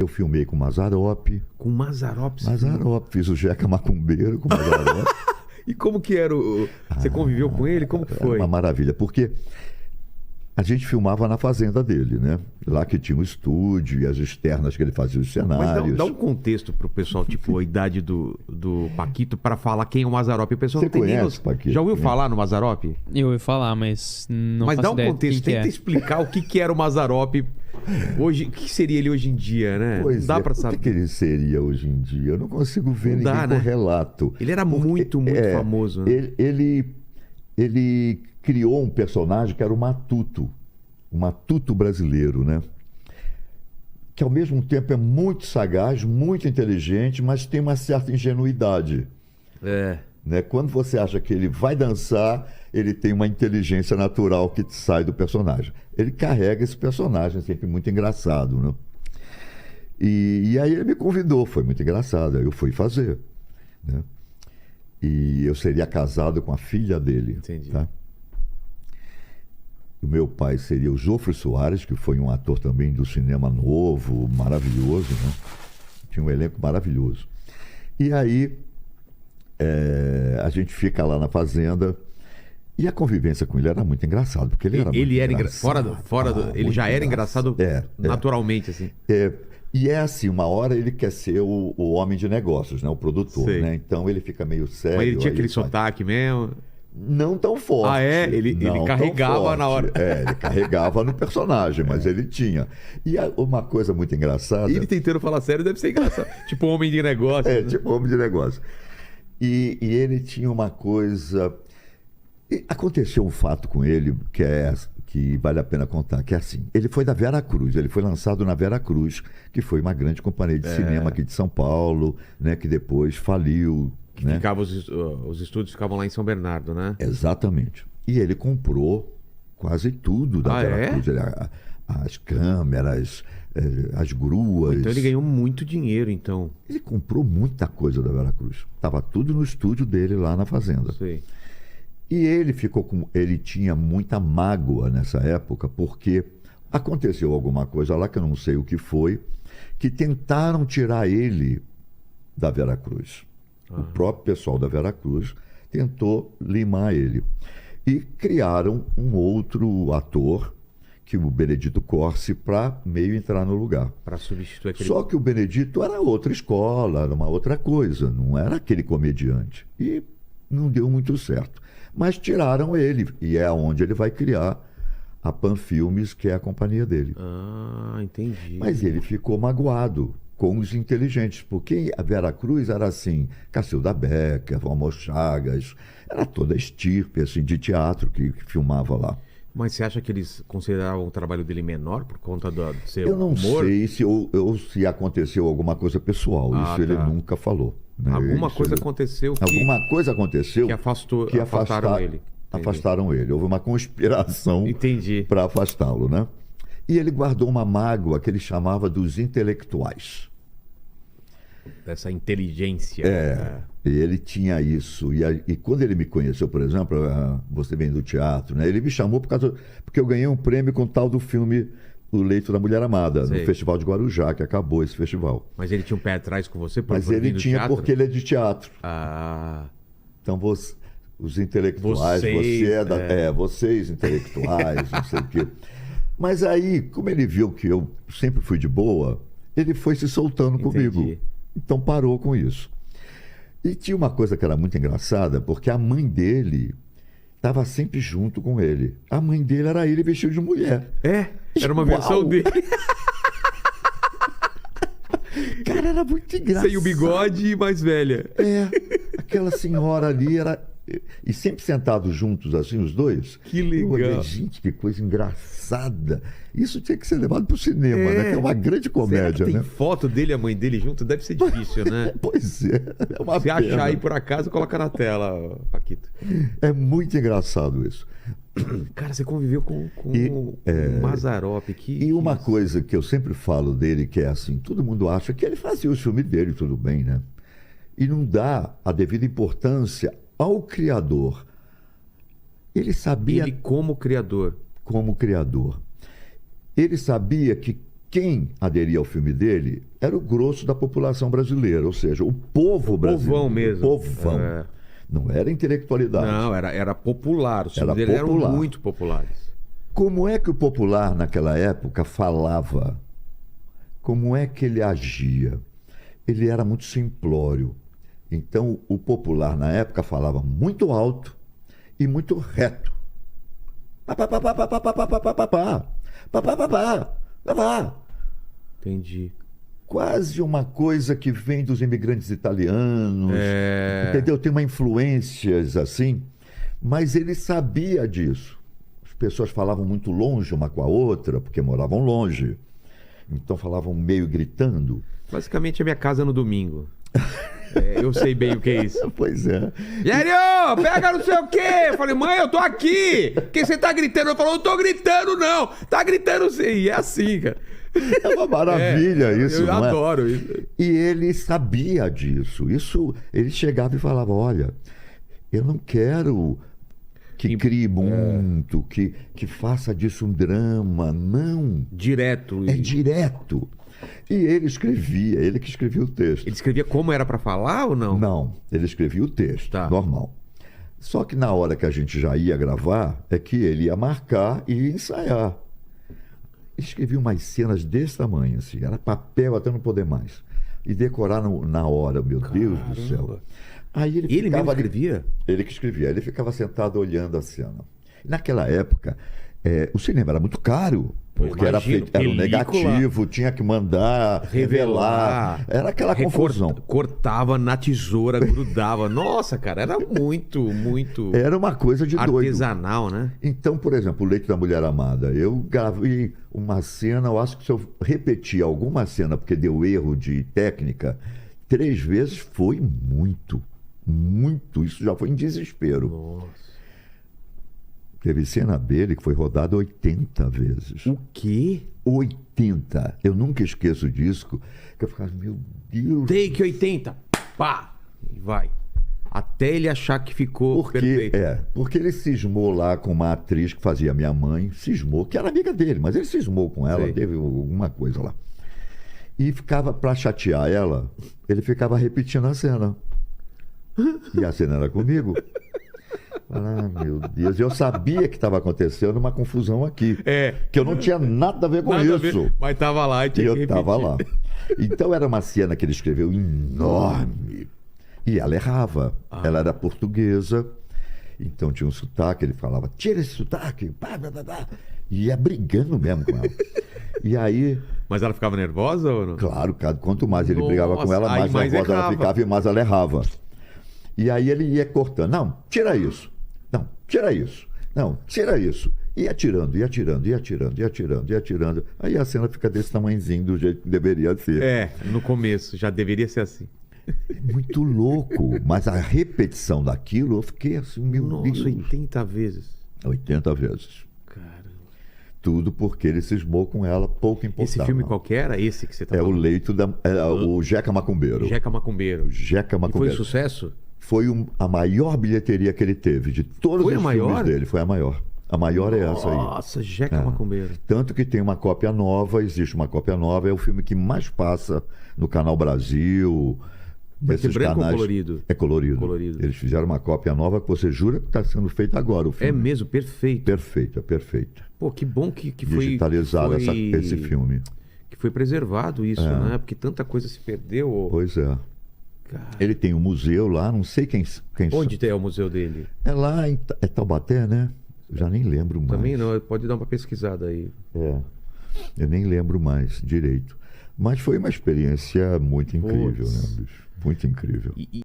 Eu filmei com Mazzaropi. Com Mazzaropi? Mazzaropi, fiz o Jeca Macumbeiro com Mazzaropi. E como que era Você conviveu com ele? Como que foi? Era uma maravilha, porque a gente filmava na fazenda dele, né? Lá que tinha o estúdio e as externas que ele fazia os cenários. Mas dá um contexto pro pessoal, tipo, a idade do Paquito, para falar quem é o Mazzaropi. O pessoal Você não tem nem conhece, Paquito? Já ouviu falar no Mazzaropi? Eu ouvi falar, mas não Mas faço dá um ideia contexto, quem que tenta explicar o que era o Mazzaropi hoje, o que seria ele hoje em dia, né? Pois não dá pra o saber. que ele seria hoje em dia? Eu não consigo ver Não dá, ninguém né? com relato. Ele era muito famoso, né? Ele criou um personagem que era o Matuto brasileiro, né? Que ao mesmo tempo é muito sagaz, muito inteligente, mas tem uma certa ingenuidade. É. Né? Quando você acha que ele vai dançar, ele tem uma inteligência natural que sai do personagem. Ele carrega esse personagem, sempre muito engraçado, né? E aí ele me convidou, foi muito engraçado, aí eu fui fazer, né? E eu seria casado com a filha dele. Entendi. Tá? O meu pai seria o Jofre Soares, que foi um ator também do cinema novo, maravilhoso, né? Tinha um elenco maravilhoso. E aí a gente fica lá na fazenda e a convivência com ele era muito engraçado, porque ele era Ele muito era engraçado. ele já era engraçado É. naturalmente, assim. E é assim, uma hora ele quer ser o homem de negócios, né? O produtor, Sei. né? Então ele fica meio sério. Mas ele tinha aí aquele faz- sotaque mesmo. Não tão forte. Ah, é? Ele não tão carregava na forte. hora. Ele carregava no personagem, mas ele tinha. E uma coisa muito engraçada... Ele tentando falar sério deve ser engraçado. Tipo homem de negócio. né? tipo homem de negócio. E ele tinha uma coisa... E aconteceu um fato com ele que vale a pena contar, que é assim, ele foi da Vera Cruz, ele foi lançado na Vera Cruz, que foi uma grande companhia de cinema aqui de São Paulo, né, que depois faliu, né? Ficava os estúdios ficavam lá em São Bernardo, né? Exatamente. E ele comprou quase tudo da Vera é? Cruz, as câmeras, as gruas. Então ele ganhou muito dinheiro, então. Ele comprou muita coisa da Vera Cruz. Estava tudo no estúdio dele lá na fazenda. Sei. E ele tinha muita mágoa nessa época, porque aconteceu alguma coisa lá, que eu não sei o que foi, que tentaram tirar ele da Vera Cruz. O próprio pessoal da Vera Cruz tentou limar ele. E criaram um outro ator, que o Benedito Corsi, para meio entrar no lugar. Para substituir aquele... Só que o Benedito era outra escola, era uma outra coisa, não era aquele comediante. E não deu muito certo. Mas tiraram ele, e é onde ele vai criar a Pan Filmes, que é a companhia dele. Ah, entendi. Mas ele ficou magoado com os inteligentes, porque a Vera Cruz era assim, Cacilda Becker, Valmor Chagas, era toda a estirpe assim, de teatro que filmava lá. Mas você acha que eles consideravam o trabalho dele menor por conta do seu Eu não humor? sei se aconteceu alguma coisa pessoal, isso ele nunca falou. Né? Alguma Isso coisa ele- aconteceu que... Alguma coisa aconteceu que afastaram ele. Entendi. Afastaram ele. Houve uma conspiração Entendi. para afastá-lo, né? E ele guardou uma mágoa que ele chamava dos intelectuais. Dessa inteligência. E ele tinha isso. E quando ele me conheceu, por exemplo, você vem do teatro, né? Ele me chamou porque eu ganhei um prêmio com o tal do filme O Leito da Mulher Amada, Sei. no Festival de Guarujá, que acabou esse festival. Mas ele tinha um pé atrás com você por Mas vir ele do tinha teatro? porque ele é de teatro. Ah, Então, os intelectuais, Vocês, vocês intelectuais, não sei o quê. Mas aí, como ele viu que eu sempre fui de boa, ele foi se soltando comigo. Então parou com isso. E tinha uma coisa que era muito engraçada, porque a mãe dele estava sempre junto com ele. A mãe dele era ele vestido de mulher. era uma Uau! versão dele. Cara, era muito engraçado. Sem o bigode e mais velha. Aquela senhora ali era... E sempre sentados juntos, assim, os dois. Que legal. Eu olhei, gente, que coisa engraçada. Isso tinha que ser levado para o cinema, né? Que é uma grande Será comédia, que tem né? foto dele e a mãe dele junto? Deve ser difícil, né? Pois é uma Se pena. achar aí por acaso, coloca na tela, Paquito. É muito engraçado isso. Cara, você conviveu com o Mazzaropi. E uma coisa que eu sempre falo dele, que é assim, todo mundo acha que ele fazia o filme dele, tudo bem, né? E não dá a devida importância ao criador. Ele sabia... Ele como criador. Como criador. Ele sabia que quem aderia ao filme dele era o grosso da população brasileira, ou seja, o povo brasileiro. Povão mesmo. Povão. É. Não era intelectualidade. Não, era popular. Os filmes Era dele popular. eram muito populares. Como é que o popular naquela época falava? Como é que ele agia? Ele era muito simplório. Então, o popular na época falava muito alto e muito reto. Entendi. Quase uma coisa que vem dos imigrantes italianos, entendeu? Tem uma influências assim, mas ele sabia disso. As pessoas falavam muito longe uma com a outra, porque moravam longe. Então falavam meio gritando. Basicamente a minha casa no domingo. Eu sei bem o que é isso. Pois é. Gério, pega não sei o quê. Eu falei, mãe, eu tô aqui. Por que você tá gritando? Eu falei, não tô gritando não. Tá gritando sim. E é assim, cara. É uma maravilha isso, eu não é? adoro isso. E ele sabia disso. Isso, ele chegava e falava, olha, eu não quero que crie muito, que faça disso um drama. Não. Direto. É direto. E ele escrevia, ele que escrevia o texto. Ele escrevia como era pra falar ou não? Não, ele escrevia o texto, Tá. normal. Só que na hora que a gente já ia gravar, é que ele ia marcar e ia ensaiar. Ele escrevia umas cenas desse tamanho, assim, era papel até não poder mais. E decorar na hora, meu Deus do céu. Aí ele Ele ficava mesmo ali- escrevia? Ele que escrevia, ele ficava sentado olhando a cena. Naquela época, o cinema era muito caro, porque era imagino, feito, era um película, negativo, tinha que mandar, revelar. Era aquela confusão. Cortava na tesoura, grudava. Nossa, cara, era muito Era uma coisa de doido. artesanal, né? Então, por exemplo, o Leito da Mulher Amada. Eu gravei uma cena, eu acho que se eu repetir alguma cena, porque deu erro de técnica, 3 vezes foi muito. Muito. Isso já foi em desespero. Nossa. Teve cena dele que foi rodada 80 vezes. O quê? 80. Eu nunca esqueço o disco. Que eu ficava, meu Deus. Take 80. Pá! E vai. Até ele achar que ficou perfeito. Porque ele cismou lá com uma atriz que fazia minha mãe, cismou, que era amiga dele, mas ele cismou com ela, Sei. teve alguma coisa lá. E ficava, pra chatear ela, ele ficava repetindo a cena. E a cena era comigo. Ah, meu Deus, eu sabia que estava acontecendo uma confusão aqui. Que eu não tinha nada a ver com Nada a isso. ver, mas tava lá e E tinha que eu repetir. estava lá. Então era uma cena que ele escreveu enorme. E ela errava. Ela era portuguesa. Então tinha um sotaque, ele falava, tira esse sotaque. Pá, pá, pá, pá. E ia brigando mesmo com ela. E aí, Mas ela ficava nervosa ou não? claro, quanto mais ele brigava com ela, Nossa, aí mais mais nervosa ela errava. ficava e mais ela errava. E aí ele ia cortando. Não, tira isso. Não, tira isso. Não, tira isso. Ia tirando, ia tirando, ia tirando, ia tirando, ia tirando. Aí a cena fica desse tamanhozinho, do jeito que deveria ser. No começo, já deveria ser assim. Muito louco. Mas a repetição daquilo, eu fiquei assim, meu Nossa, Deus. 80 vezes. 80 vezes. Caramba. Tudo porque ele cismou com ela, pouco importava. Esse filme qual que era? Esse que você tá É o falando? leito da... o Jeca Macumbeiro. Jeca Macumbeiro. O Jeca E foi um Macumbeiro. sucesso? Foi a maior bilheteria que ele teve. De todos Foi os a maior? filmes dele, foi a maior. A maior é essa aí. Nossa, Jeca Macumbeiro. Tanto que tem uma cópia nova, existe uma cópia nova, é o filme que mais passa no Canal Brasil. Vai ser nesses branco ou canais. colorido? É colorido. Colorido. Eles fizeram uma cópia nova que você jura que está sendo feita agora o É filme. mesmo, perfeito. Perfeita, perfeita. Pô, que bom que foi... Digitalizado foi- esse filme. Que foi preservado isso, né? Porque tanta coisa se perdeu. Pois é. Cara, Ele tem um museu lá, não sei quem onde é o museu dele? É lá em Taubaté, né? Eu já nem lembro mais. Também não, pode dar uma pesquisada aí. Eu nem lembro mais direito. Mas foi uma experiência muito incrível, Puts. né, bicho? Muito incrível.